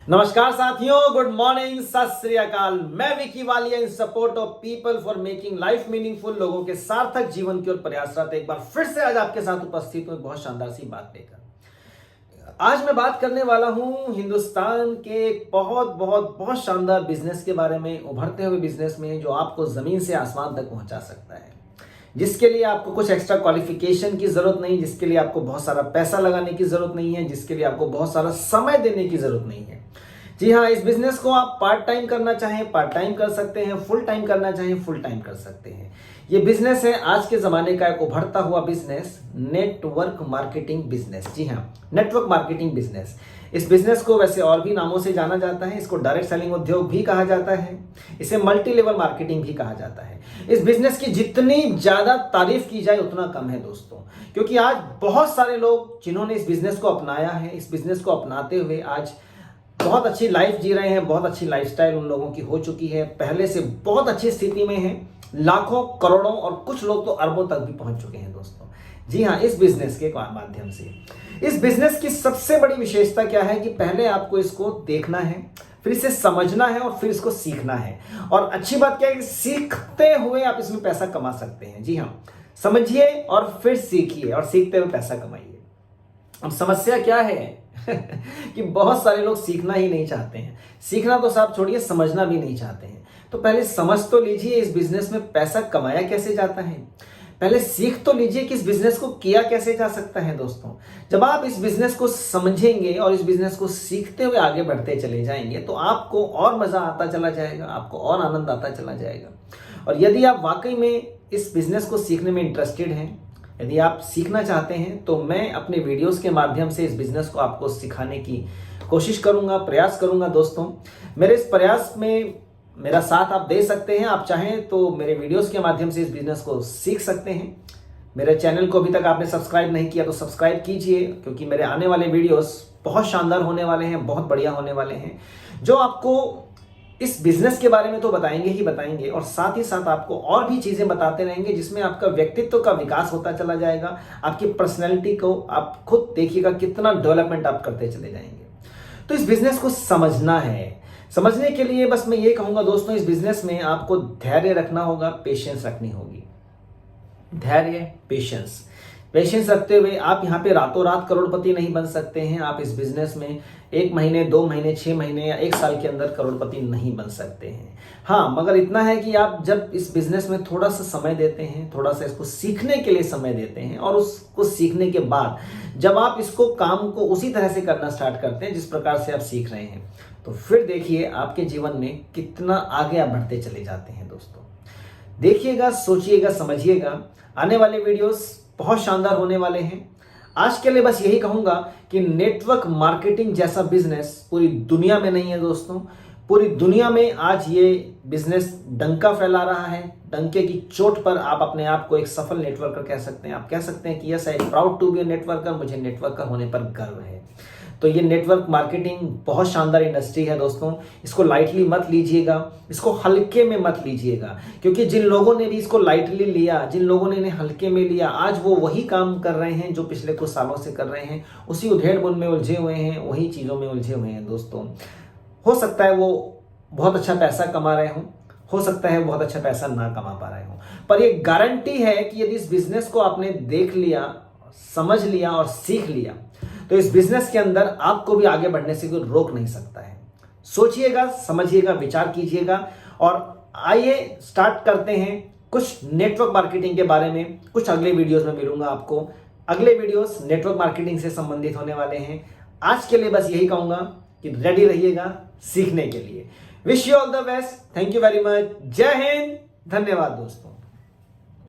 नमस्कार साथियों, good morning, सत श्री अकाल। मैं विकी वालिया इन support of people for making life meaningful, लोगों के सार्थक जीवन की ओर प्रयासरत एक बार फिर से आज आपके साथ उपस्थित हूं, बहुत शानदार सी बात लेकर। आज मैं बात करने वाला हूं हिंदुस्तान के एक बहुत शानदार बिजनेस के बारे में, उभरते हुए बिजनेस में जो आपको जमीन से आसमान तक पहुंचा सकता है, जिसके लिए आपको कुछ एक्स्ट्रा क्वालिफिकेशन की जरूरत नहीं, जिसके लिए आपको बहुत सारा पैसा लगाने की जरूरत नहीं है, जिसके लिए आपको बहुत सारा समय देने की जरूरत नहीं है। जी हाँ, इस बिजनेस को आप पार्ट टाइम करना चाहें पार्ट टाइम कर सकते हैं, फुल टाइम करना चाहें फुल टाइम कर सकते हैं। ये बिजनेस है आज के जमाने का एक उभरता हुआ बिजनेस, नेटवर्क मार्केटिंग बिजनेस। जी हाँ, नेटवर्क मार्केटिंग बिजनेस। इस बिजनेस को वैसे और भी नामों से जाना जाता है। इसको डायरेक्ट सेलिंग उद्योग भी कहा जाता है, इसे मल्टी लेवल मार्केटिंग भी कहा जाता है। इस बिजनेस की जितनी ज्यादा तारीफ की जाए उतना कम है दोस्तों, क्योंकि आज बहुत सारे लोग जिन्होंने इस बिजनेस को अपनाया है, इस बिजनेस को अपनाते हुए आज बहुत अच्छी लाइफ जी रहे हैं, बहुत अच्छी लाइफस्टाइल उन लोगों की हो चुकी है, पहले से बहुत अच्छी स्थिति में है, लाखों करोड़ों और कुछ लोग तो अरबों तक भी पहुंच चुके हैं दोस्तों। जी हाँ, इस बिजनेस के माध्यम से। इस बिजनेस की सबसे बड़ी विशेषता क्या है कि पहले आपको इसको देखना है, फिर इसे समझना है और फिर इसको सीखना है। और अच्छी बात क्या है कि सीखते हुए आप इसमें पैसा कमा सकते हैं। जी हाँ, समझिए और फिर सीखिए और सीखते हुए पैसा कमाइए। अब समस्या क्या है कि बहुत सारे लोग सीखना ही नहीं चाहते हैं। सीखना तो साहब छोड़िए, समझना भी नहीं चाहते हैं। तो पहले समझ तो लीजिए इस बिजनेस में पैसा कमाया कैसे जाता है, पहले सीख तो लीजिए कि इस बिजनेस को किया कैसे जा सकता है दोस्तों। जब आप इस बिजनेस को समझेंगे और इस बिजनेस को सीखते हुए आगे बढ़ते चले जाएंगे तो आपको और मजा आता चला जाएगा, आपको और आनंद आता चला जाएगा। और यदि आप वाकई में इस बिजनेस को सीखने में इंटरेस्टेड हैं, यदि आप सीखना चाहते हैं, तो मैं अपने वीडियोस के माध्यम से इस बिजनेस को आपको सिखाने की कोशिश करूंगा, प्रयास करूंगा दोस्तों। मेरे इस प्रयास में मेरा साथ आप दे सकते हैं। आप चाहें तो मेरे वीडियोस के माध्यम से इस बिजनेस को सीख सकते हैं। मेरे चैनल को अभी तक आपने सब्सक्राइब नहीं किया तो सब्सक्राइब कीजिए, क्योंकि मेरे आने वाले वीडियोस बहुत शानदार होने वाले हैं, बहुत बढ़िया होने वाले हैं, जो आपको इस बिजनेस के बारे में तो बताएंगे ही बताएंगे, और साथ ही साथ आपको और भी चीजें बताते रहेंगे, जिसमें आपका व्यक्तित्व का विकास होता चला जाएगा। आपकी पर्सनैलिटी को आप खुद देखिएगा कितना डेवलपमेंट आप करते चले जाएंगे। तो इस बिजनेस को समझना है। समझने के लिए बस मैं ये कहूंगा दोस्तों, इस बिजनेस में आपको धैर्य रखना होगा, पेशेंस रखनी होगी। धैर्य, पेशेंस रखते हुए आप यहाँ पे रातों रात करोड़पति नहीं बन सकते हैं। आप इस बिजनेस में 1 महीने, 2 महीने, 6 महीने या 1 साल के अंदर करोड़पति नहीं बन सकते हैं। हाँ, मगर इतना है कि आप जब इस बिजनेस में थोड़ा सा समय देते हैं, थोड़ा सा इसको सीखने के लिए समय देते हैं, और उसको सीखने के बाद जब आप इसको काम को उसी तरह से करना स्टार्ट करते हैं जिस प्रकार से आप सीख रहे हैं, तो फिर देखिए आपके जीवन में कितना आगे आप बढ़ते चले जाते हैं दोस्तों। देखिएगा, सोचिएगा, समझिएगा। आने वाले वीडियोस बहुत शानदार होने वाले हैं। आज के लिए बस यही कहूंगा कि नेटवर्क मार्केटिंग जैसा बिजनेस पूरी दुनिया में नहीं है दोस्तों। पूरी दुनिया में आज ये बिजनेस डंका फैला रहा है। डंके की चोट पर आप अपने आप को एक सफल नेटवर्कर कह सकते हैं। आप कह सकते हैं कि yes, I am proud to be a networker, मुझे नेटवर्कर होने पर गर्व है। तो ये नेटवर्क मार्केटिंग बहुत शानदार इंडस्ट्री है दोस्तों। इसको लाइटली मत लीजिएगा, इसको हल्के में मत लीजिएगा, क्योंकि जिन लोगों ने भी इसको लाइटली लिया, जिन लोगों ने इन्हें हल्के में लिया, आज वो वही काम कर रहे हैं जो पिछले कुछ सालों से कर रहे हैं। उसी उधेड़-बुन में उलझे हुए हैं, वही चीजों में उलझे हुए हैं दोस्तों। हो सकता है वो बहुत अच्छा पैसा कमा रहे हों, हो सकता है बहुत अच्छा पैसा ना कमा पा रहे हो, पर ये गारंटी है कि यदि इस बिजनेस को आपने देख लिया, समझ लिया और सीख लिया, तो इस बिजनेस के अंदर आपको भी आगे बढ़ने से कोई रोक नहीं सकता है। सोचिएगा, समझिएगा, विचार कीजिएगा, और आइए स्टार्ट करते हैं कुछ नेटवर्क मार्केटिंग के बारे में। कुछ अगले वीडियोस में मिलूंगा आपको। अगले वीडियोस नेटवर्क मार्केटिंग से संबंधित होने वाले हैं। आज के लिए बस यही कहूंगा कि रेडी रहिएगा सीखने के लिए। Wish you all the best. Thank you very much. जय हिंद। धन्यवाद दोस्तों।